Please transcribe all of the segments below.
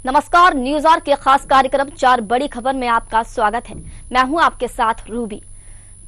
नमस्कार, news our के खास कार्यक्रम 4 बड़ी खबर में आपका स्वागत है। मैं हूं आपके साथ रूबी।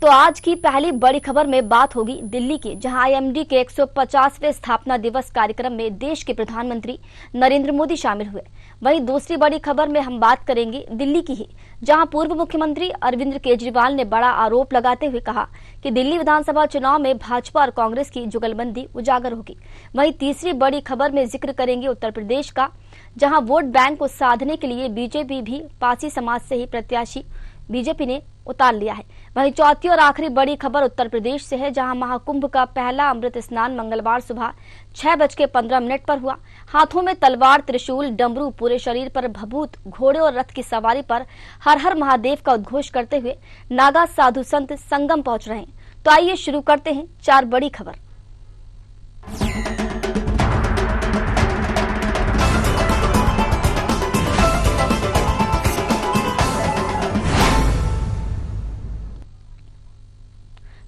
तो आज की पहली बड़ी खबर में बात होगी दिल्ली की, जहां आईएमडी के 150वें स्थापना दिवस कार्यक्रम में देश के प्रधानमंत्री नरेंद्र मोदी शामिल हुए। वहीं दूसरी बड़ी खबर में हम बात करेंगे दिल्ली की ही, जहां पूर्व मुख्यमंत्री अरविंद केजरीवाल ने बड़ा आरोप लगाते हुए कहा कि दिल्ली विधानसभा चुनाव में भाजपा और कांग्रेस की जुगलबंदी उजागर होगी। वहीं तीसरी बड़ी खबर में जिक्र करेंगे उत्तर प्रदेश का, जहां वोट बैंक को साधने के लिए बीजेपी भी पासी समाज से ही प्रत्याशी बीजेपी ने उतार लिया है। वहीं चौथी और आखिरी बड़ी खबर उत्तर प्रदेश से है, जहां महाकुंभ का पहला अमृत स्नान मंगलवार सुबह 6:15 पर हुआ। हाथों में तलवार, त्रिशूल, डमरू, पूरे शरीर पर भभूत, घोड़े और रथ की सवारी पर हर हर महादेव का उद्घोष करते हुए नागा साधु संत संगम पहुंच रहे हैं। तो आइए शुरू करते हैं 4 बड़ी खबर।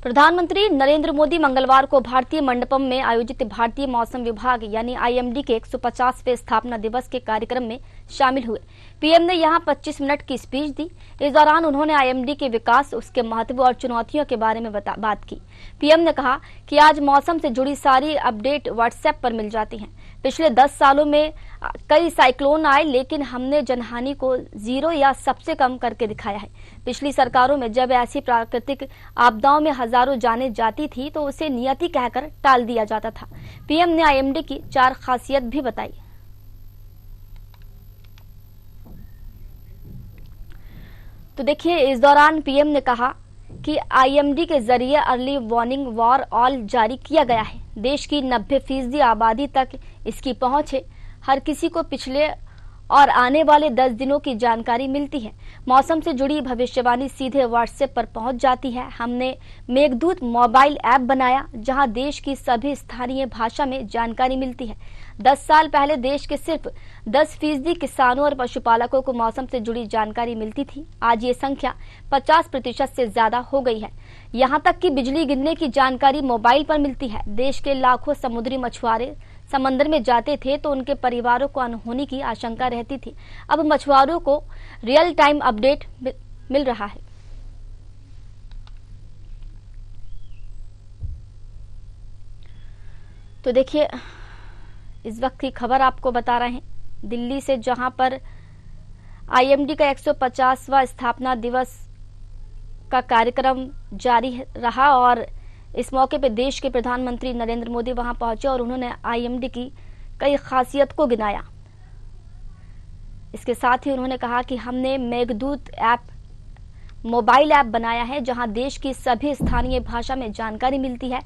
प्रधानमंत्री नरेंद्र मोदी मंगलवार को भारतीय मंडपम में आयोजित भारतीय मौसम विभाग यानी आईएमडी के 150वें स्थापना दिवस के कार्यक्रम में शामिल हुए। पीएम ने यहां 25 मिनट की स्पीच दी। इस दौरान उन्होंने आईएमडी के विकास, उसके महत्व और चुनौतियों के बारे में बात की। पीएम ने कहा कि आज मौसम से जुड़ी सारी अपडेट व्हाट्सएप पर मिल जाती हैं। पिछले 10 सालों में कई साइक्लोन आए, लेकिन हमने जनहानि को 0 या सबसे कम करके दिखाया है। पिछली सरकारों में जब ऐसी प्राकृतिक आपदाओं में हजारों जानें जाती थी तो उसे नियति कहकर टाल दिया जाता था। पीएम ने आईएमडी की 4 खासियत भी बताई। तो देखिए, इस दौरान पीएम ने कहा कि आईएमडी के जरिए अर्ली वार्निंग वॉर ऑल जारी किया गया है। देश की 90% आबादी तक इसकी पहुंच है। हर किसी को पिछले और आने वाले 10 दिनों की जानकारी मिलती है। मौसम से जुड़ी भविष्यवाणी सीधे व्हाट्सएप पर पहुंच जाती है। हमने मेघदूत मोबाइल ऐप बनाया, जहां देश की सभी स्थानीय भाषा में जानकारी मिलती है। 10 साल पहले देश के सिर्फ 10% किसानों और पशुपालकों को मौसम से जुड़ी जानकारी मिलती थी। आज ये संख्या 50% से ज्यादा हो गई है। यहाँ तक कि बिजली गिरने की जानकारी मोबाइल पर मिलती है। देश के लाखों समुद्री मछुआरे समंदर में जाते थे तो उनके परिवारों को अनहोनी की आशंका रहती थी। अब मछुआरों को रियल टाइम अपडेट मिल रहा है। तो देखिए, इस वक्त की खबर आपको बता रहे हैं दिल्ली से, जहां पर आईएमडी का 150वां स्थापना दिवस का कार्यक्रम जारी रहा और इस मौके पर देश के प्रधानमंत्री नरेंद्र मोदी वहां पहुंचे और उन्होंने आईएमडी की कई खासियत को गिनाया। इसके साथ ही उन्होंने कहा कि हमने मेघदूत मोबाइल ऐप बनाया है, जहां देश की सभी स्थानीय भाषा में जानकारी मिलती है।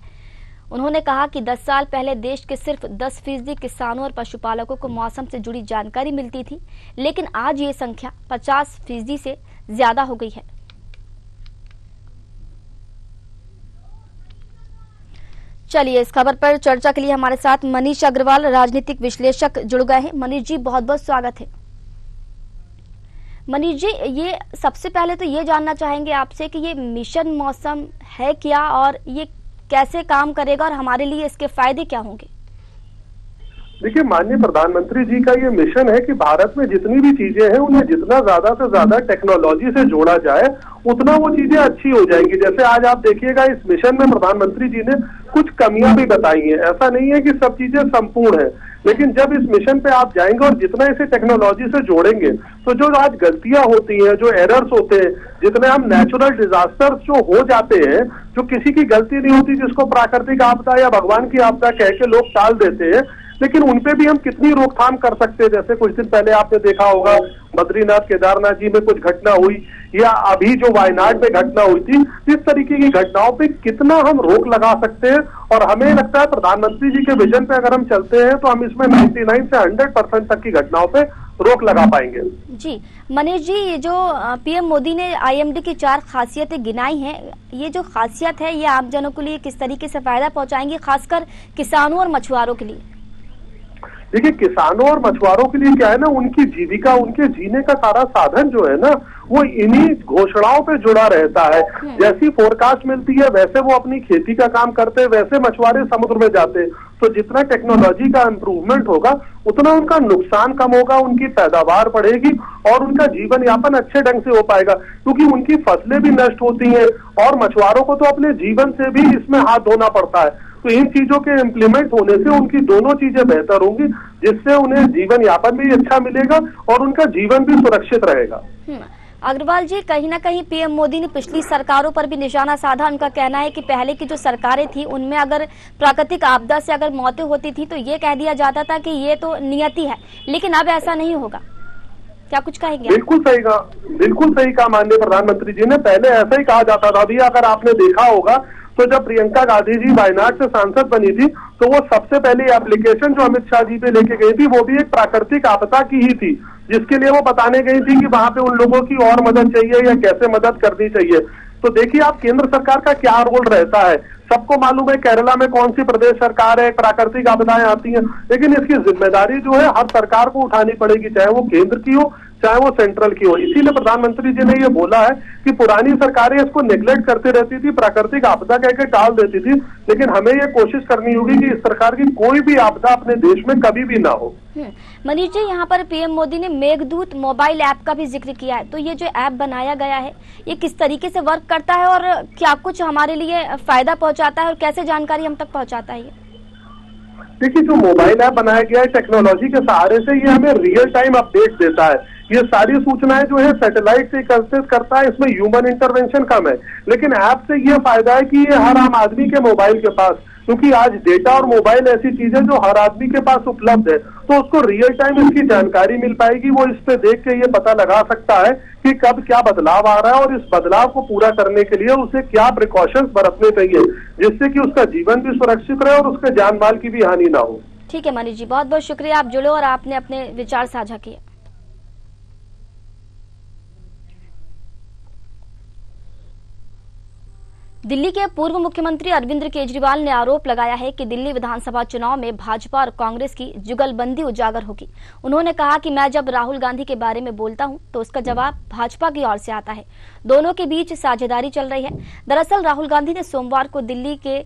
उन्होंने कहा कि 10 साल पहले देश के सिर्फ 10% किसानों और पशुपालकों को मौसम से जुड़ी जानकारी मिलती थी, लेकिन आज ये संख्या 50% से ज्यादा हो गई है। चलिए, इस खबर पर चर्चा के लिए हमारे साथ मनीष अग्रवाल, राजनीतिक विश्लेषक, जुड़ गए हैं। मनीष जी, बहुत बहुत स्वागत है। मनीष जी, ये सबसे पहले तो ये जानना चाहेंगे आपसे कि ये मिशन मौसम है क्या और ये कैसे काम करेगा और हमारे लिए इसके फायदे क्या होंगे? देखिए, माननीय प्रधानमंत्री जी का ये मिशन है कि भारत में जितनी भी चीजें हैं उन्हें जितना ज्यादा से ज्यादा टेक्नोलॉजी से जोड़ा जाए उतना वो चीजें अच्छी हो जाएंगी। जैसे आज आप देखिएगा, इस मिशन में प्रधानमंत्री जी ने कुछ कमियां भी बताई हैं। ऐसा नहीं है कि सब चीजें संपूर्ण है, लेकिन जब इस मिशन पे आप जाएंगे और जितना इसे टेक्नोलॉजी से जोड़ेंगे तो जो आज गलतियां होती हैं, जो एरर्स होते हैं, जितने हम नेचुरल डिजास्टर्स जो हो जाते हैं, जो किसी की गलती नहीं होती, जिसको प्राकृतिक आपदा या भगवान की आपदा कह के लोग टाल देते हैं, लेकिन उनपे भी हम कितनी रोकथाम कर सकते हैं। जैसे कुछ दिन पहले आपने देखा होगा बद्रीनाथ केदारनाथ जी में कुछ घटना हुई, या अभी जो वायनाड में घटना हुई थी, इस तरीके की घटनाओं पे कितना हम रोक लगा सकते हैं। और हमें लगता है प्रधानमंत्री जी के विजन पे अगर हम चलते हैं तो हम इसमें 99 से 100% तक की घटनाओं पे रोक लगा पाएंगे। जी मनीष जी, ये जो पीएम मोदी ने आईएमडी की 4 खासियतें गिनाई हैं, ये जो खासियत है ये आमजनों के लिए किस तरीके से फायदा पहुंचाएंगी, खासकर किसानों और मछुआरों के लिए? देखिए किसानों और मछुआरों के लिए क्या है ना, उनकी जीविका, उनके जीने का सारा साधन जो है ना, वो इन्हीं घोषणाओं पे जुड़ा रहता है। जैसी फोरकास्ट मिलती है वैसे वो अपनी खेती का काम करते हैं, वैसे मछुआरे समुद्र में जाते हैं। तो जितना टेक्नोलॉजी का इम्प्रूवमेंट होगा उतना उनका नुकसान कम होगा, उनकी पैदावार बढ़ेगी और उनका जीवन यापन अच्छे ढंग से हो पाएगा, क्योंकि उनकी फसलें भी नष्ट होती हैं और मछुआरों को तो अपने जीवन से भी इसमें हाथ धोना पड़ता है। तो इन चीजों के इम्प्लीमेंट होने से उनकी दोनों चीजें बेहतर होंगी, जिससे उन्हें जीवन यापन भी अच्छा मिलेगा और उनका जीवन भी सुरक्षित रहेगा। अग्रवाल जी, कहीं ना कहीं पीएम मोदी ने पिछली सरकारों पर भी निशाना साधा। उनका कहना है कि पहले की जो सरकारें थी उनमें अगर प्राकृतिक आपदा से अगर मौतें होती थी तो ये कह दिया जाता था कि ये तो नियति है, लेकिन अब ऐसा नहीं होगा। क्या कुछ कहेंगे? बिल्कुल सही कहा माननीय प्रधानमंत्री जी ने। पहले ऐसा ही कहा जाता था। अभी अगर आपने देखा होगा तो जब प्रियंका गांधी जी वायनाड से सांसद बनी थी तो वो सबसे पहले एप्लीकेशन जो अमित शाह जी पे लेके गई थी वो भी एक प्राकृतिक आपदा की ही थी, जिसके लिए वो बताने गई थी कि वहां पे उन लोगों की और मदद चाहिए या कैसे मदद करनी चाहिए। तो देखिए आप केंद्र सरकार का क्या रोल रहता है। सबको मालूम है केरला में कौन सी प्रदेश सरकार है, प्राकृतिक आपदाएं आती हैं, लेकिन इसकी जिम्मेदारी जो है हर सरकार को उठानी पड़ेगी, चाहे वो केंद्र की हो चाहे वो सेंट्रल की हो। इसीलिए प्रधानमंत्री जी ने ये बोला है कि पुरानी सरकारें इसको नेग्लेक्ट करती रहती थी, प्राकृतिक आपदा कह के टाल देती थी, लेकिन हमें ये कोशिश करनी होगी कि इस सरकार की कोई भी आपदा अपने देश में कभी भी ना हो। मनीष जी, यहाँ पर पीएम मोदी ने मेघदूत मोबाइल ऐप का भी जिक्र किया है, तो ये जो ऐप बनाया गया है ये किस तरीके से वर्क करता है और क्या कुछ हमारे लिए फायदा पहुंचाता है और कैसे जानकारी हम तक पहुंचाता है? देखिए जो मोबाइल ऐप बनाया गया है टेक्नोलॉजी के सहारे से ये हमें रियल टाइम अपडेट देता है। ये सारी सूचनाएं जो है सैटेलाइट से एकत्रित करता है, इसमें ह्यूमन इंटरवेंशन कम है, लेकिन ऐप से ये फायदा है कि ये हर आम आदमी के मोबाइल के पास, क्योंकि आज डेटा और मोबाइल ऐसी चीज है जो हर आदमी के पास उपलब्ध है, तो उसको रियल टाइम इसकी जानकारी मिल पाएगी। वो इस पे देख के ये पता लगा सकता है कि कब क्या बदलाव आ रहा है और इस बदलाव को पूरा करने के लिए उसे क्या प्रिकॉशंस बरतने चाहिए, जिससे कि उसका जीवन भी सुरक्षित रहे और उसके जान माल की भी हानि ना हो। ठीक है मनीष जी, बहुत बहुत शुक्रिया, आप जुड़े और आपने अपने विचार साझा किए। दिल्ली के पूर्व मुख्यमंत्री अरविंद केजरीवाल ने आरोप लगाया है कि दिल्ली विधानसभा चुनाव में भाजपा और कांग्रेस की जुगलबंदी उजागर होगी। उन्होंने कहा कि मैं जब राहुल गांधी के बारे में बोलता हूं तो उसका जवाब भाजपा की ओर से आता है। दोनों के बीच साझेदारी चल रही है। दरअसल राहुल गांधी ने सोमवार को दिल्ली के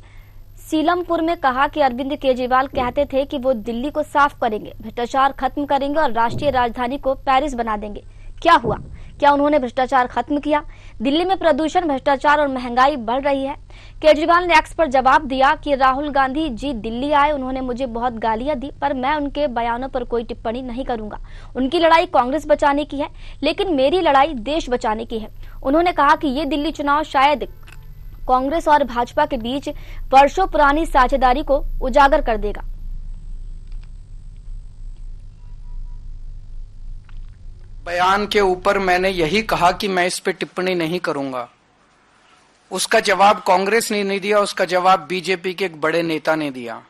सीलमपुर में कहा कि अरविंद केजरीवाल कहते थे कि वो दिल्ली को साफ करेंगे, भ्रष्टाचार खत्म करेंगे और राष्ट्रीय राजधानी को पेरिस बना देंगे। क्या हुआ? क्या उन्होंने भ्रष्टाचार खत्म किया? दिल्ली में प्रदूषण, भ्रष्टाचार और महंगाई बढ़ रही है। केजरीवाल ने एक्स पर जवाब दिया कि राहुल गांधी जी दिल्ली आए, उन्होंने मुझे बहुत गालियां दी, पर मैं उनके बयानों पर कोई टिप्पणी नहीं करूंगा। उनकी लड़ाई कांग्रेस बचाने की है, लेकिन मेरी लड़ाई देश बचाने की है। उन्होंने कहा कि ये दिल्ली चुनाव शायद कांग्रेस और भाजपा के बीच वर्षों पुरानी साझेदारी को उजागर कर देगा। बयान के ऊपर मैंने यही कहा कि मैं इस पे टिप्पणी नहीं करूंगा। उसका जवाब कांग्रेस ने नहीं दिया, उसका जवाब बीजेपी के एक बड़े नेता ने दिया।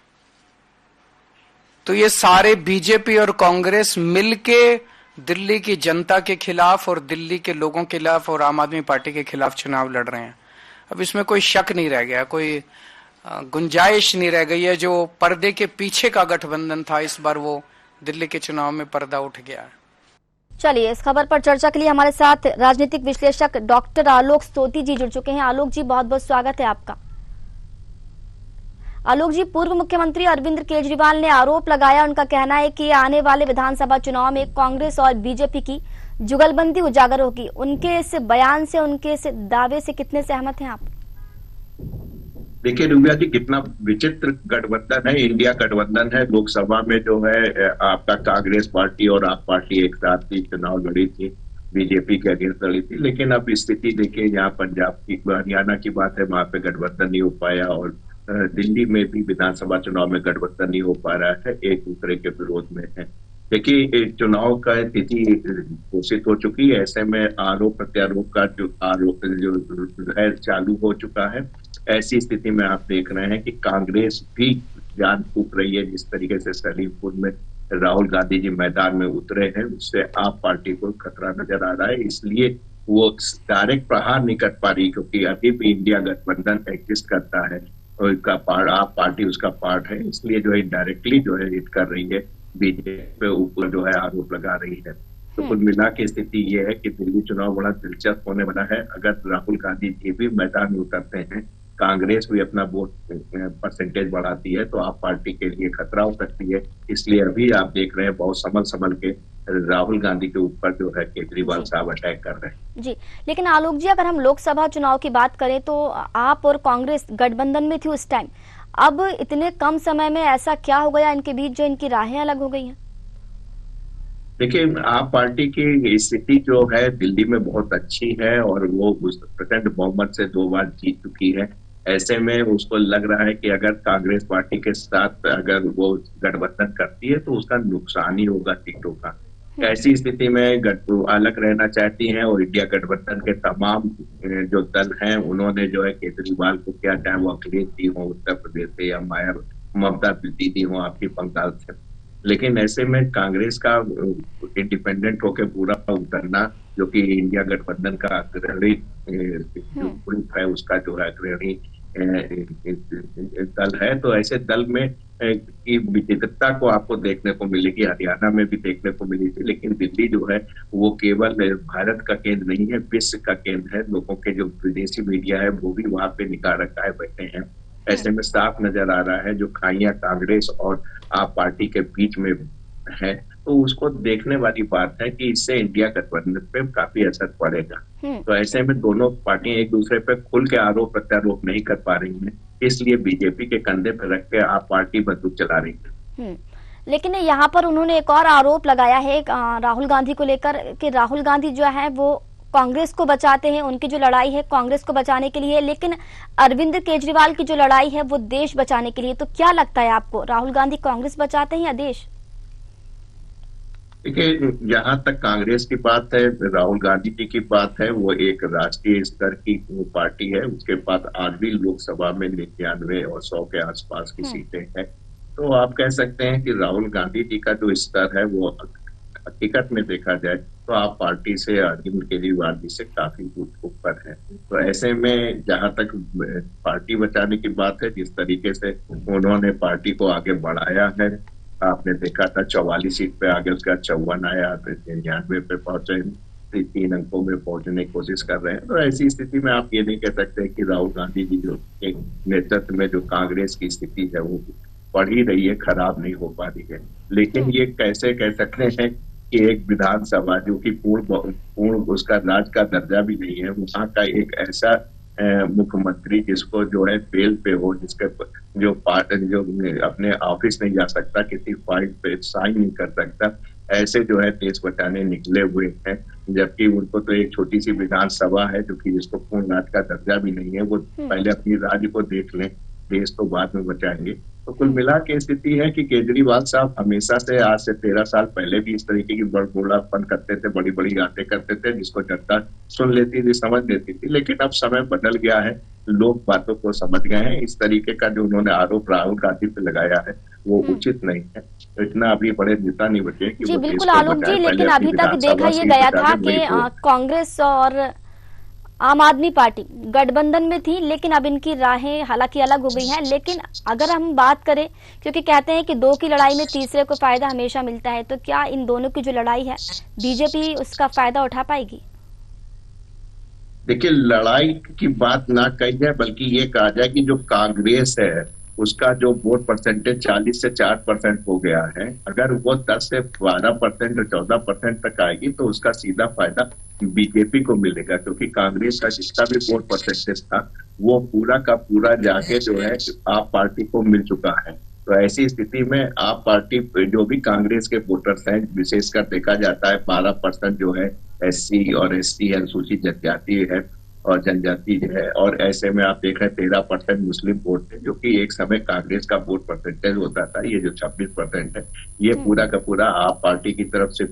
तो ये सारे बीजेपी और कांग्रेस मिलके दिल्ली की जनता के खिलाफ और दिल्ली के लोगों के खिलाफ और आम आदमी पार्टी के खिलाफ चुनाव लड़ रहे हैं। अब इसमें कोई शक नहीं रह गया, कोई गुंजाइश नहीं रह गई है। जो पर्दे के पीछे का गठबंधन था, इस बार वो दिल्ली के चुनाव में पर्दा उठ गया है। चलिए, इस खबर पर चर्चा के लिए हमारे साथ राजनीतिक विश्लेषक डॉक्टर आलोक सोती जी जुड़ चुके हैं। आलोक जी, बहुत बहुत स्वागत है आपका। आलोक जी, पूर्व मुख्यमंत्री अरविंद केजरीवाल ने आरोप लगाया, उनका कहना है कि आने वाले विधानसभा चुनाव में कांग्रेस और बीजेपी की जुगलबंदी उजागर होगी। उनके इस बयान से, उनके इस दावे से कितने सहमत हैं आप? देखिए रूबिया जी, कितना विचित्र गठबंधन है, इंडिया गठबंधन है। लोकसभा में जो है आपका कांग्रेस पार्टी और आप पार्टी एक साथ ही चुनाव लड़ी थी, बीजेपी के अगेंस्ट लड़ी थी। लेकिन अब स्थिति देखिए, यहाँ पंजाब की, हरियाणा की बात है, वहां पे गठबंधन नहीं हो पाया और दिल्ली में भी विधानसभा चुनाव में गठबंधन नहीं हो पा रहा है, एक दूसरे के विरोध में है। देखिए चुनाव का तिथि घोषित हो चुकी है, ऐसे में आरोप प्रत्यारोप का जो आरोप जो है चालू हो चुका है। ऐसी स्थिति में आप देख रहे हैं कि कांग्रेस भी जान फूक रही है। जिस तरीके से सलीमपुर में राहुल गांधी जी मैदान में उतरे हैं, उससे आप पार्टी को खतरा नजर आ रहा है, इसलिए वो डायरेक्ट प्रहार नहीं कर पा रही, क्योंकि अभी भी इंडिया गठबंधन एग्जिस्ट करता है और आप पार्टी उसका पार्ट है, इसलिए जो है डायरेक्टली जो है हिट कर रही है। बीजेपी पे ऊपर जो है आरोप लगा रही है। तो कुल मिला के स्थिति ये है कि दिल्ली चुनाव बड़ा दिलचस्प होने वाला है। अगर राहुल गांधी जी भी मैदान में उतरते हैं, कांग्रेस भी अपना वोट परसेंटेज बढ़ाती है, तो आप पार्टी के लिए खतरा हो सकती है। इसलिए अभी आप देख रहे हैं बहुत संभल संभल के राहुल गांधी के ऊपर जो है केजरीवाल साहब अटैक कर रहे हैं। जी, लेकिन आलोक जी, अगर हम लोकसभा चुनाव की बात करें तो आप और कांग्रेस गठबंधन में थी उस टाइम। अब इतने कम समय में ऐसा क्या हो गया इनके बीच जो इनकी राहें अलग हो गई हैं? देखिए, आप पार्टी की स्थिति जो है दिल्ली में बहुत अच्छी है और वो प्रचंड बहुमत से 2 बार जीत चुकी है। ऐसे में उसको लग रहा है कि अगर कांग्रेस पार्टी के साथ अगर वो गठबंधन करती है तो उसका नुकसान ही होगा सीटों का। ऐसी स्थिति में अलग रहना चाहती हैं और इंडिया गठबंधन के तमाम जो दल हैं उन्होंने जो है केजरीवाल को किया, चाहे वो अखिलेश जी हो उत्तर प्रदेश से या ममता दीदी हो आपकी बंगाल से। लेकिन ऐसे में कांग्रेस का इंडिपेंडेंट होकर पूरा उतरना, जो कि इंडिया गठबंधन का अग्रणी ग्रुप है, उसका जो है अग्रणी दल है, तो ऐसे दल में की विविधता को आपको देखने को मिलेगी। हरियाणा में भी देखने को मिली थी, लेकिन दिल्ली जो है वो केवल भारत का केंद्र नहीं है, विश्व का केंद्र है। लोगों के जो विदेशी मीडिया है वो भी वहां पे निगाह रखाए बैठे हैं। ऐसे में साफ नजर आ रहा है जो खाइयां कांग्रेस और आप पार्टी के बीच में है, तो उसको देखने वाली बात है कि इससे इंडिया गठबंधन पे काफी असर पड़ेगा। तो ऐसे में दोनों पार्टियां एक दूसरे पे खुल के आरोप प्रत्यारोप नहीं कर पा रही हैं, इसलिए बीजेपी के कंधे पर रख के आप पार्टी बंदूक चला रही है। लेकिन यहाँ पर उन्होंने एक और आरोप लगाया है राहुल गांधी को लेकर कि राहुल गांधी जो है वो कांग्रेस को बचाते हैं, उनकी जो लड़ाई है कांग्रेस को बचाने के लिए, लेकिन अरविंद केजरीवाल की जो लड़ाई है वो देश बचाने के लिए। तो क्या लगता है आपको, राहुल गांधी कांग्रेस बचाते हैं या देश? देखिए, जहां तक कांग्रेस की बात है, राहुल गांधी जी की बात है, वो एक राष्ट्रीय स्तर की पार्टी है। उसके पास आज भी लोकसभा में 99 और 100 के आसपास की सीटें हैं। तो आप कह सकते हैं कि राहुल गांधी जी का जो स्तर है वो हकीकत में देखा जाए तो आप पार्टी से अरविंद केजरीवाल जी से काफी ऊपर है। तो ऐसे में जहां तक पार्टी बचाने की बात है, जिस तरीके से उन्होंने पार्टी को आगे बढ़ाया है, आपने देखा था 44 सीट पे आगे उसका 54 आया, 99 पे पहुंचे, 3 अंकों में पहुंचने की कोशिश कर रहे हैं। तो ऐसी स्थिति में आप ये नहीं कह सकते कि राहुल गांधी जी जो नेतृत्व में जो कांग्रेस की स्थिति है वो बढ़ ही रही है, खराब नहीं हो पा रही है। लेकिन ये कैसे कह सकते हैं कि एक विधानसभा जो कि पूर्ण उसका राज का दर्जा भी नहीं है, वहां का एक ऐसा मुख्यमंत्री जिसको जो है बेल पे हो, जिसके जो अपने ऑफिस नहीं जा सकता, किसी फाइल पे साइन नहीं कर सकता, ऐसे जो है देश बचाने निकले हुए हैं। जबकि उनको तो एक छोटी सी विधानसभा है जो कि जिसको पूर्ण राज का दर्जा भी नहीं है। वो पहले अपनी राज्य को देख लें, देश तो बाद में बचाएंगे। तो कुल मिला के स्थिति है कि केजरीवाल साहब हमेशा से, आज से 13 साल पहले भी इस तरीके की बड़बोलापन करते थे, बड़ी बड़ी बातें करते थे, जिसको जनता सुन लेती थी, समझ लेती थी। लेकिन अब समय बदल गया है, लोग बातों को समझ गए हैं। इस तरीके का जो उन्होंने आरोप राहुल गांधी पे लगाया है वो उचित नहीं है। तो इतना अभी बड़े नेता नहीं बचे कि जी बिल्कुल आलोक जी, लेकिन अभी तक देखा ये गया था कि कांग्रेस और आम आदमी पार्टी गठबंधन में थी, लेकिन अब इनकी राहें हालांकि अलग हो गई हैं। लेकिन अगर हम बात करें, क्योंकि कहते हैं कि 2 की लड़ाई में तीसरे को फायदा हमेशा मिलता है, तो क्या इन दोनों की जो लड़ाई है बीजेपी उसका फायदा उठा पाएगी? देखिए, लड़ाई की बात ना कही जाए, बल्कि ये कहा जाए कि जो कांग्रेस है उसका जो वोट परसेंटेज 40 से 4% हो गया है, अगर वो 10 से 12% और 14% तक आएगी तो उसका सीधा फायदा बीजेपी को मिलेगा, क्योंकि कांग्रेस का जितना भी वोट परसेंटेज था वो पूरा का पूरा जाके जो है आप पार्टी को मिल चुका है। तो ऐसी स्थिति में आप पार्टी जो भी कांग्रेस के वोटर्स हैं, विशेषकर देखा जाता है 12% जो है SC और ST अनुसूचित जनजाति है और जनजाति है, और ऐसे में आप देख रहे हैं 13% मुस्लिम वोट थे, जो कि एक समय कांग्रेस का वोट परसेंटेज होता था। ये जो 26% है ये पूरा का पूरा आप पार्टी की तरफ से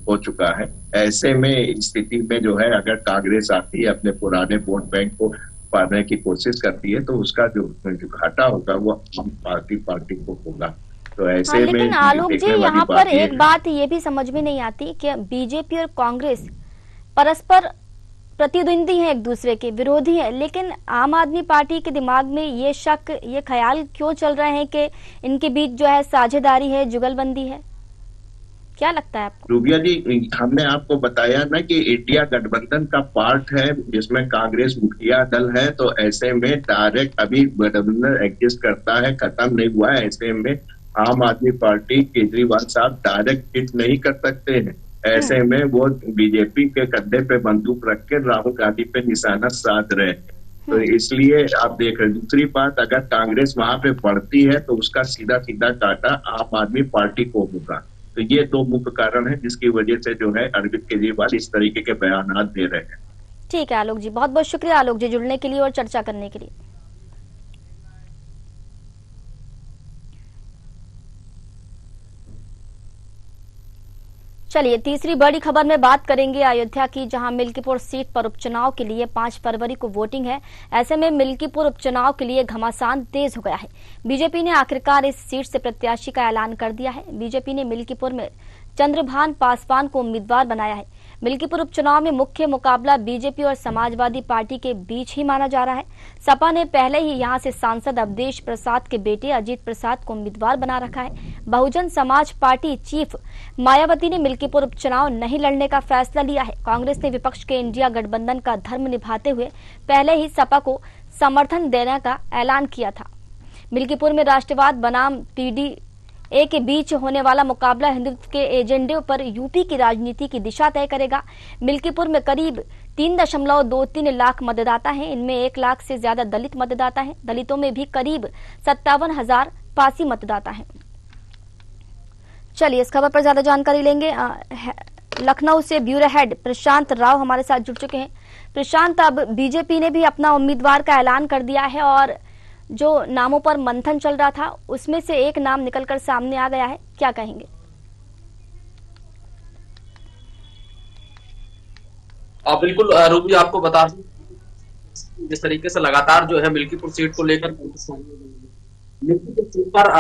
हो चुका है। ऐसे में स्थिति में जो है अगर कांग्रेस आती है अपने पुराने वोट बैंक को पाने की कोशिश करती है तो उसका जो घाटा होगा वो आम पार्टी को होगा। तो ऐसे में लेकिन आलोक जी, यहाँ पर एक बात ये भी समझ में नहीं आती कि बीजेपी और कांग्रेस परस्पर प्रतिद्वंदी हैं, एक दूसरे के विरोधी हैं, लेकिन आम आदमी पार्टी के दिमाग में ये शक, ये ख्याल क्यों चल रहे हैं कि इनके बीच जो है साझेदारी है, जुगलबंदी है? क्या लगता है आपको? रूबिया जी, हमने आपको बताया ना कि इंडिया गठबंधन का पार्ट है जिसमें कांग्रेस मुखिया दल है, तो ऐसे में डायरेक्ट अभी गठबंधन एग्जिस्ट करता है, खत्म नहीं हुआ है। ऐसे में आम आदमी पार्टी केजरीवाल साहब डायरेक्ट हिट नहीं कर सकते हैं। ऐसे में वो बीजेपी के कंधे पे बंदूक रख के राहुल गांधी पे निशाना साध रहे हैं। तो इसलिए आप देख रहे हैं। दूसरी बात, अगर कांग्रेस वहां पे बढ़ती है तो उसका सीधा सीधा काटा आम आदमी पार्टी को होगा। तो ये दो मुख्य कारण है जिसकी वजह से जो है अरविंद केजरीवाल इस तरीके के बयान दे रहे हैं। ठीक है आलोक जी, बहुत बहुत शुक्रिया आलोक जी जुड़ने के लिए और चर्चा करने के लिए। चलिए तीसरी बड़ी खबर में बात करेंगे अयोध्या की, जहां मिल्कीपुर सीट पर उपचुनाव के लिए 5 फरवरी को वोटिंग है। ऐसे में मिल्कीपुर उपचुनाव के लिए घमासान तेज हो गया है। बीजेपी ने आखिरकार इस सीट से प्रत्याशी का ऐलान कर दिया है। बीजेपी ने मिल्कीपुर में चंद्रभान पासवान को उम्मीदवार बनाया है। मिल्कीपुर उपचुनाव में मुख्य मुकाबला बीजेपी और समाजवादी पार्टी के बीच ही माना जा रहा है। सपा ने पहले ही यहां से सांसद अवधेश प्रसाद के बेटे अजीत प्रसाद को उम्मीदवार बना रखा है। बहुजन समाज पार्टी चीफ मायावती ने मिल्कीपुर उपचुनाव नहीं लड़ने का फैसला लिया है। कांग्रेस ने विपक्ष के इंडिया गठबंधन का धर्म निभाते हुए पहले ही सपा को समर्थन देने का ऐलान किया था। मिल्कीपुर में राष्ट्रवाद बनाम पीडीए के बीच होने वाला मुकाबला हिंदुत्व के एजेंडे पर यूपी की राजनीति की दिशा तय करेगा। मिल्कीपुर में करीब 3.23 लाख मतदाता हैं। इनमें 1 लाख से ज्यादा दलित मतदाता हैं। दलितों में भी करीब 57,000 पासी मतदाता हैं। चलिए इस खबर पर ज्यादा जानकारी लेंगे। लखनऊ से ब्यूरो हेड प्रशांत राव हमारे साथ जुड़ चुके हैं। प्रशांत, अब बीजेपी ने भी अपना उम्मीदवार का ऐलान कर दिया है और जो नामों पर मंथन चल रहा था उसमें से एक नाम निकलकर सामने आ गया है, क्या कहेंगे? बिल्कुल रूबी, आपको बता दूं जिस तरीके से लगातार जो है मिल्कीपुर सीट को लेकर मिल्कीपुर सीट पर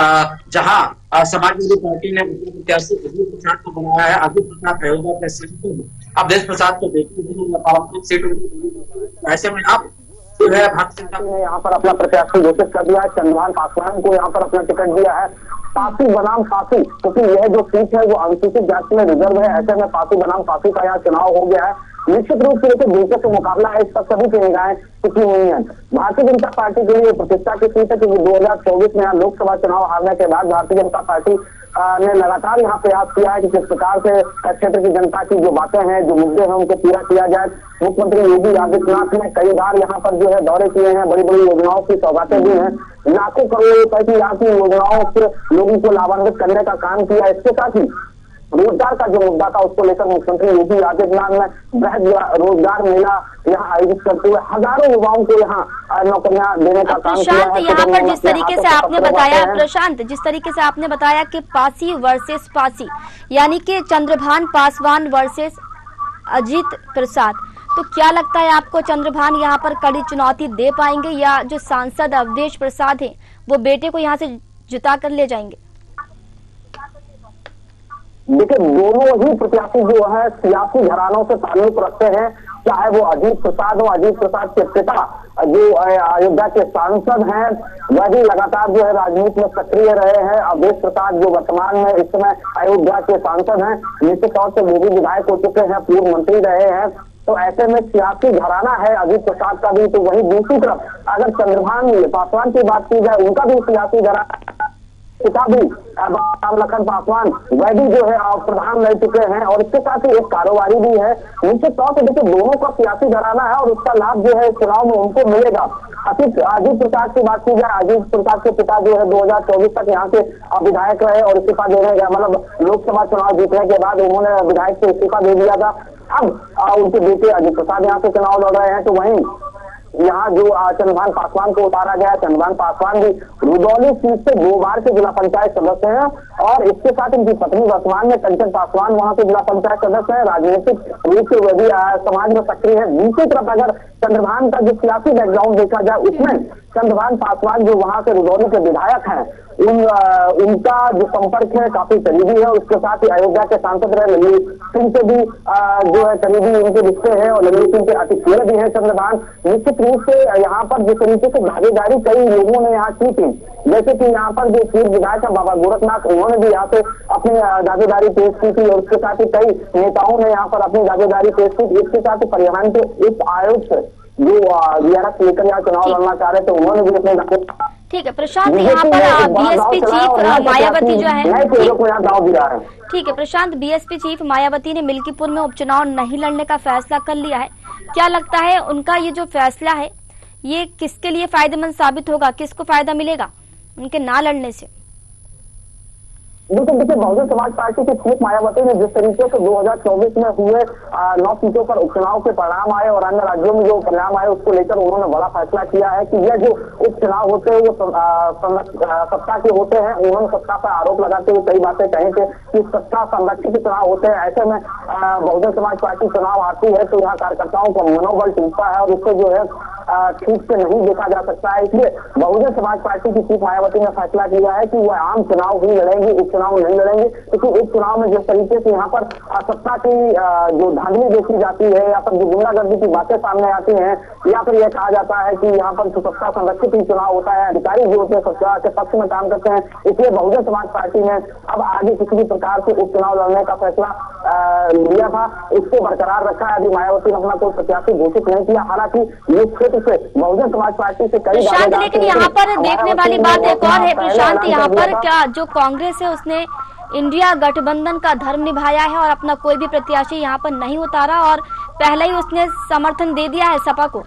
जहां समाजवादी पार्टी ने प्रत्याशी अजीत प्रसाद को बनाया है, अजीत प्रसाद अयोध्या के सीट पर अवधेश प्रसाद को देखते सीट, ऐसे में आप जो है भारतीय जनता ने यहाँ पर अपना प्रत्याशी घोषित कर दिया है। चंद्रभान पासवान को यहाँ पर अपना टिकट दिया है। पासी बनाम पासी, क्योंकि यह जो सीट है वो अनुसूचित जाति में रिजर्व है। ऐसे में पासी बनाम पासी का यहाँ चुनाव हो गया है। निश्चित रूप से लेकर दिलचस्प मुकाबला है, इस पर सभी की निगाहें टिकी हुई है। भारतीय जनता पार्टी के लिए प्रतिष्ठा की सीट है, क्योंकि 2024 में यहाँ लोकसभा चुनाव हारने के बाद भारतीय जनता पार्टी ने लगातार यहाँ प्रयास किया है कि किस प्रकार से क्षेत्र की जनता की जो बातें हैं, जो मुद्दे हैं, उनको पूरा किया जाए। मुख्यमंत्री योगी आदित्यनाथ ने कई बार यहाँ पर जो है दौरे किए हैं, बड़ी बड़ी योजनाओं की सौगातें दी हैं, लाखों करोड़ रुपए की यहाँ की योजनाओं से लोगों को लाभान्वित करने का काम किया। इसके साथ ही रोजगार का जो मुद्दा था उसको लेकर मुख्यमंत्री योगी आदित्यनाथ ने बृहद रोजगार मेला यहाँ आयोजित करते हुए हजारों युवाओं को यहाँ नौकरियां देने का काम किया है। यहाँ पर जिस तरीके से आपने बताया प्रशांत, जिस तरीके से आपने बताया कि पासी वर्सेस पासी, यानी कि चंद्रभान पासवान वर्सेस अजीत प्रसाद, तो क्या लगता है आपको चंद्रभान यहाँ पर कड़ी चुनौती दे पाएंगे या जो सांसद अवधेश प्रसाद है वो बेटे को यहाँ से जिता कर ले जाएंगे? देखिए, दोनों ही प्रत्याशी जो है सियासी घरानों से ताल्लुक रखते हैं, चाहे वो अजीत प्रसाद हो। अजीत प्रसाद के पिता जो अयोध्या के सांसद हैं वह भी लगातार जो है राजनीति में सक्रिय रहे हैं। अवधेश प्रसाद जो वर्तमान में इस समय अयोध्या के सांसद हैं, निश्चित तौर से वो भी विधायक हो चुके हैं, पूर्व मंत्री रहे हैं। तो ऐसे में सियासी घराना है अजीत प्रसाद का भी। तो वही दूसरी तरफ अगर चंद्रभान पासवान की बात की जाए, उनका भी सियासी घराना पिता भी लखन पासवान वह भी जो है प्रधान रह चुके हैं और इसके साथ ही एक कारोबारी भी है। निश्चित तौर से देखिए दोनों का सियासी घराना है और उसका लाभ जो है चुनाव में उनको मिलेगा। अजीत प्रसाद की बात की जाए, अजीत प्रसाद के पिता जो है 2024 तक यहाँ से विधायक रहे और इस्तीफा देने गया, मतलब लोकसभा चुनाव जीतने के बाद उन्होंने विधायक से इस्तीफा दे दिया था। अब उनके बेटे अजीत प्रसाद यहाँ से चुनाव लड़ रहे हैं। तो वहीं यहाँ जो चंद्रभान पासवान को उतारा गया है, चंद्रभान पासवान भी रुदौली सीट से 2 बार के जिला पंचायत सदस्य हैं और इसके साथ इनकी पत्नी वर्तमान में कंचन पासवान वहां के जिला पंचायत सदस्य हैं। राजनीतिक रूप से वह भी समाज में सक्रिय है। दूसरी तरफ अगर चंद्रभान का जो सियासी बैकग्राउंड देखा जाए, उसमें चंद्रभान पासवान जो वहां से रुदौली के विधायक हैं उनका जो संपर्क है काफी करीबी है। उसके साथ ही अयोध्या के सांसद रहे लल्लू सिंह से भी जो है करीबी उनके रिश्ते हैं और लल्लू सिंह के अतिक्रिय भी है चंद्रभान। निश्चित रूप से यहाँ पर जिस तरीके से भागीदारी कई लोगों ने यहाँ की थी, जैसे कि यहाँ पर जो पूर्व विधायक बाबा गोरखनाथ, उन्होंने भी यहाँ पे अपनी दावेदारी पेश की थी और उसके साथ ही कई नेताओं ने यहाँ पर अपनी दावेदारी पेश की थी। इसके साथ ही परिवहन के उप आयुक्त जो वीआरएस लेकर यहाँ चुनाव लड़ना चाह रहे थे, उन्होंने भी अपने ठीक है प्रशांत, यहाँ पर बीएसपी चीफ मायावती जो है ठीक है प्रशांत, बीएसपी चीफ मायावती ने मिल्कीपुर में उपचुनाव नहीं लड़ने का फैसला कर लिया है। क्या लगता है उनका ये जो फैसला है ये किसके लिए फायदेमंद साबित होगा, किसको फायदा मिलेगा उनके ना लड़ने से? बिल्कुल देखिए, बहुजन समाज पार्टी की चीफ मायावती ने जिस तरीके से 2024 में हुए 9 सीटों पर उपचुनाव के परिणाम आए और अन्य राज्यों में जो परिणाम आए उसको लेकर उन्होंने बड़ा फैसला किया है कि यह जो उपचुनाव होते हैं वो सत्ता के होते हैं। उन्होंने सत्ता पर आरोप लगाते हुए कई बातें कही थी कि सत्ता संरक्षित चुनाव होते हैं। ऐसे में बहुजन समाज पार्टी चुनाव आती है तो यहाँ कार्यकर्ताओं का मनोबल टूटता है और उसको जो है ठीक से नहीं देखा जा सकता है। इसलिए बहुजन समाज पार्टी की चीफ मायावती ने फैसला किया है कि वह आम चुनाव ही लड़ेंगे, उपचुनाव नहीं लड़ेंगे, क्योंकि उपचुनाव में जिस तरीके से यहाँ पर सत्ता की जो धांधली देखी जाती है या फिर जो गुंडागर्दी की बातें सामने आती हैं या फिर यह कहा जाता है कि यहाँ पर सत्ता संरक्षित ही चुनाव होता है, अधिकारी जो होते हैं सत्ता के पक्ष में काम करते हैं। इसलिए बहुजन समाज पार्टी ने अब आगे किसी भी प्रकार से उपचुनाव लड़ने का फैसला लिया था, उसको बरकरार रखा है। अभी मायावती ने अपना कोई प्रत्याशी घोषित नहीं किया। हालांकि ये क्षेत्र से बहुजन समाज पार्टी से कई प्रशांत, लेकिन यहाँ पर देखने वाली बात एक और है प्रशांत, यहाँ पर क्या जो कांग्रेस है उसने इंडिया गठबंधन का धर्म निभाया है और अपना कोई भी प्रत्याशी यहाँ पर नहीं उतारा और पहले ही उसने समर्थन दे दिया है सपा को।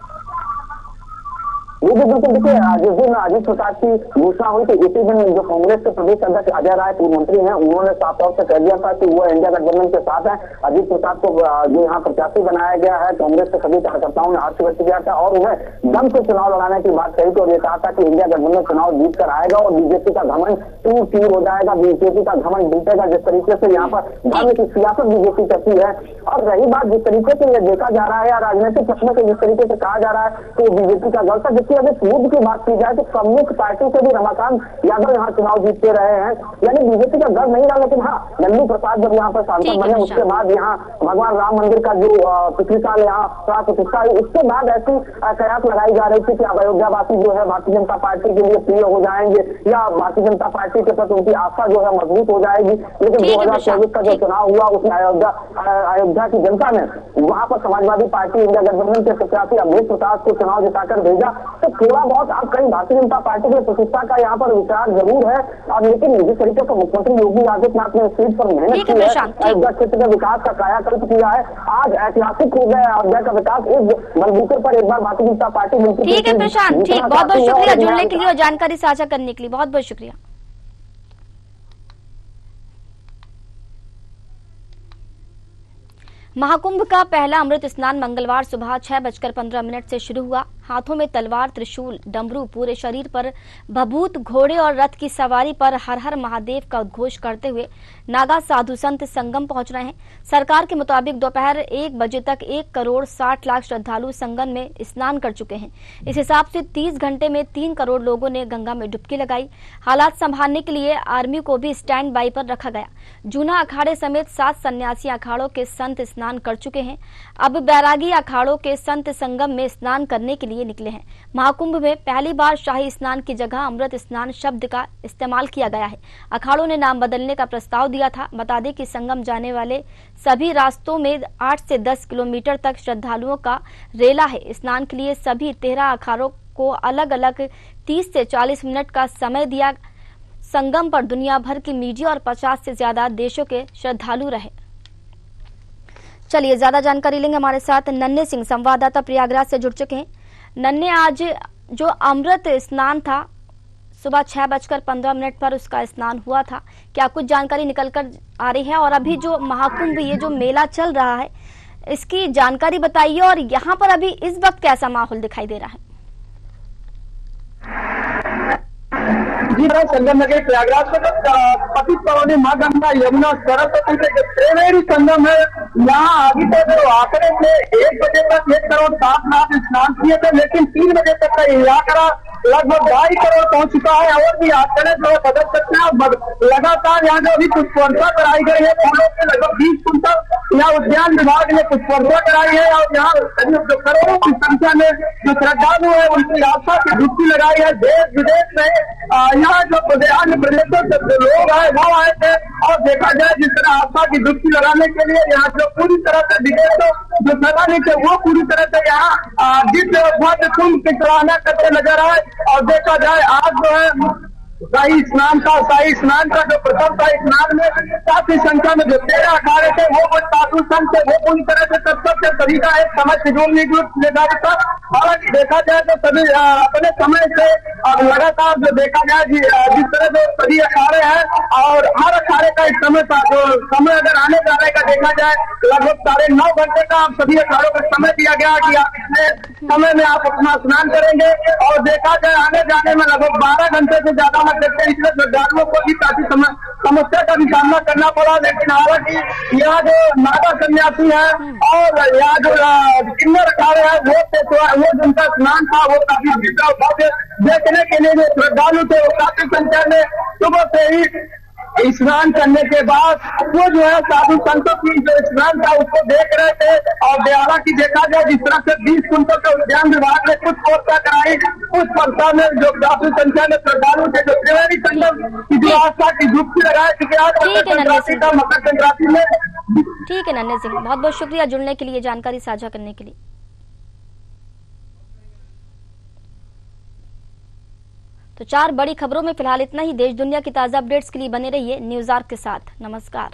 ये भी बिल्कुल देखिए, जिस दिन अजीत प्रसाद की घोषणा हुई थी इसी दिन जो कांग्रेस के प्रदेश अध्यक्ष अजय राय पूर्व मंत्री हैं, उन्होंने साफ तौर से कह दिया था कि वो इंडिया गठबंधन के साथ है। अजीत प्रसाद को जो यहाँ प्रत्याशी बनाया गया है, कांग्रेस के सभी कार्यकर्ताओं ने हर्ष व्यक्त किया था और उन्हें दम से चुनाव लड़ाने की बात कही थी और ये कहा था कि इंडिया गठबंधन चुनाव जीत कर आएगा और बीजेपी का घमंड टूट हो जाएगा, बीजेपी का घमंड जीतेगा। जिस तरीके से यहाँ पर धर्म की सियासत बीजेपी करती है और रही बात जिस तरीके से ये देखा जा रहा है या राजनीतिक पक्ष में जिस तरीके से कहा जा रहा है तो बीजेपी का गलत है। अगर पूर्व की बात की जाए तो प्रमुख पार्टी से भी रमाकांत यादव यहाँ चुनाव जीतते रहे हैं, यानी बीजेपी का डर नहीं रहा। लेकिन हाँ, लल्लू प्रसाद जब यहाँ पर सांसद बने उसके बाद यहाँ भगवान राम मंदिर का जो पिछले साल यहाँ प्राण प्रतिष्ठा हुई उसके बाद ऐसी कयास लगाई जा रही थी कि अब अयोध्यावासी जो है भारतीय जनता पार्टी के लिए प्रिय हो जाएंगे या भारतीय जनता पार्टी के प्रति उनकी आस्था जो है मजबूत हो जाएगी। लेकिन 2024 का जो चुनाव हुआ उसमें अयोध्या की जनता ने वहां पर समाजवादी पार्टी इंडिया गठबंधन के प्रत्याशी अमृत प्रसाद को चुनाव जिताकर भेजा। तो थोड़ा बहुत अब कहीं भारतीय जनता पार्टी की प्रतिष्ठा का यहाँ पर विचार जरूर है और लेकिन जिस तरीके से मुख्यमंत्री योगी आदित्यनाथ ने इस सीट पर मेहनत की है, अयोध्या क्षेत्र के विकास का कायाकल्प किया है, आज ऐतिहासिक हो गया अयोध्या का विकास, इस बलबूते पर एक बार भारतीय जनता पार्टी मिलती। ठीक है प्रशांत, ठीक, बहुत बहुत शुक्रिया जुड़ने के लिए और जानकारी साझा करने के लिए, बहुत बहुत शुक्रिया। महाकुंभ का पहला अमृत स्नान मंगलवार सुबह 6:15 से शुरू हुआ। हाथों में तलवार, त्रिशूल, डमरू, पूरे शरीर पर भभूत, घोड़े और रथ की सवारी पर हर हर महादेव का उद्घोष करते हुए नागा साधु संत संगम पहुंच रहे हैं। सरकार के मुताबिक दोपहर 1 बजे तक 1,60,00,000 श्रद्धालु संगम में स्नान कर चुके हैं। इस हिसाब से 30 घंटे में 3 करोड़ लोगों ने गंगा में डुबकी लगाई। हालात संभालने के लिए आर्मी को भी स्टैंड बाई पर रखा गया। जूना अखाड़े समेत 7 सन्यासी अखाड़ों के संत स्नान कर चुके हैं। अब बैरागी अखाड़ों के संत संगम में स्नान करने के लिए निकले हैं। महाकुंभ में पहली बार शाही स्नान की जगह अमृत स्नान शब्द का इस्तेमाल किया गया है। अखाड़ों ने नाम बदलने का प्रस्ताव दिया था। बता दें कि संगम जाने वाले सभी रास्तों में 8 से 10 किलोमीटर तक श्रद्धालुओं का रेला है। स्नान के लिए सभी 13 अखाड़ों को अलग अलग 30 से 40 मिनट का समय दिया। संगम पर दुनिया भर की मीडिया और 50 से ज्यादा देशों के श्रद्धालु रहे। चलिए ज्यादा जानकारी लेंगे, हमारे साथ नन्हे सिंह संवाददाता प्रयागराज से जुड़ चुके हैं। नन्हे, आज जो अमृत स्नान था सुबह 6:15 पर उसका स्नान हुआ था, क्या कुछ जानकारी निकल कर आ रही है? और अभी जो महाकुंभ ये जो मेला चल रहा है इसकी जानकारी बताइए और यहाँ पर अभी इस वक्त कैसा माहौल दिखाई दे रहा है? जी संगम नगर प्रयागराज में पतित पावनी माँ गंगा यमुना सरस्वती के जो त्रिवेणी संगम है यहाँ आगे तक जो आंकड़े थे 1 बजे तक 1,60,00,000 स्नान किए थे, लेकिन 3 बजे तक का ये आंकड़ा लगभग 2.5 करोड़ पहुंच चुका है और भी आंकड़े जो है बदल सकते हैं। लगातार यहाँ जो अभी पुष्पवर्षा कराई गई है फूलों के लगभग 20 कुंटल यहाँ उद्यान विभाग ने पुष्पवर्षा कराई है और यहाँ करीब करोड़ों की संख्या में जो श्रद्धालु है उनकी आस्था की डुबकी लगाई है। देश विदेश में यहाँ जो अन्य प्रदेशों से लोग आए वो आए थे और देखा जाए जिस तरह आस्था की डुबकी लगाने के लिए यहाँ जो पूरी तरह से विदेशों जो सैलानी थे वो पूरी तरह से यहाँ जिस भव्य कुंभ की सराहना करते नजर आए। और देखा जाए आज जो है शाही स्नान का जो प्रथम शाही स्नान में काफी संख्या में जो 13 अखाड़े थे वो साधु संत थे वो पूरी तरह से तत्पर सभी का एक समय शेड्यूल निर्धारित था। हालांकि देखा जाए तो सभी अपने समय से लगातार जो देखा जाए जिस तरह से सभी अखाड़े हैं और हर अखाड़े का एक समय था जो समय अगर आने जाने का देखा जाए लगभग 9.5 घंटे का आप सभी अखाड़ों का समय दिया गया कि आप इतने समय में आप अपना स्नान करेंगे और देखा जाए आने जाने में लगभग 12 घंटे से ज्यादा लगते हैं। इसमें श्रद्धालुओं को भी काफी समस्या का भी सामना करना पड़ा। लेकिन हालांकि यहाँ जो नागा सन्यासी है और यहाँ जो किन्नर अखाड़े हैं वो जिनका स्नान था वो काफी भव्य देखने के लिए जो श्रद्धालु थे वो काफी संख्या में सुबह से ही स्नान करने के बाद वो जो है साधु संतों की जो स्नान था उसको देख रहे थे। और दयाला की देखा जाए जिस तरह से 20 कुंटल के उद्यान विभाग ने कुछ व्यवस्था कराई उस वर्षा में जो काफी संख्या में श्रद्धालु थे जो त्रिवेणी संगम की जो आस्था की डुबकी लगाए क्योंकि आज मकर संक्रांति था। मकर संक्रांति में ठीक है नन्हे सिंह, बहुत बहुत शुक्रिया जुड़ने के लिए, जानकारी साझा करने के लिए। तो 4 बड़ी खबरों में फिलहाल इतना ही। देश दुनिया की ताजा अपडेट्स के लिए बने रहिए न्यूज़ आर्क के साथ। नमस्कार।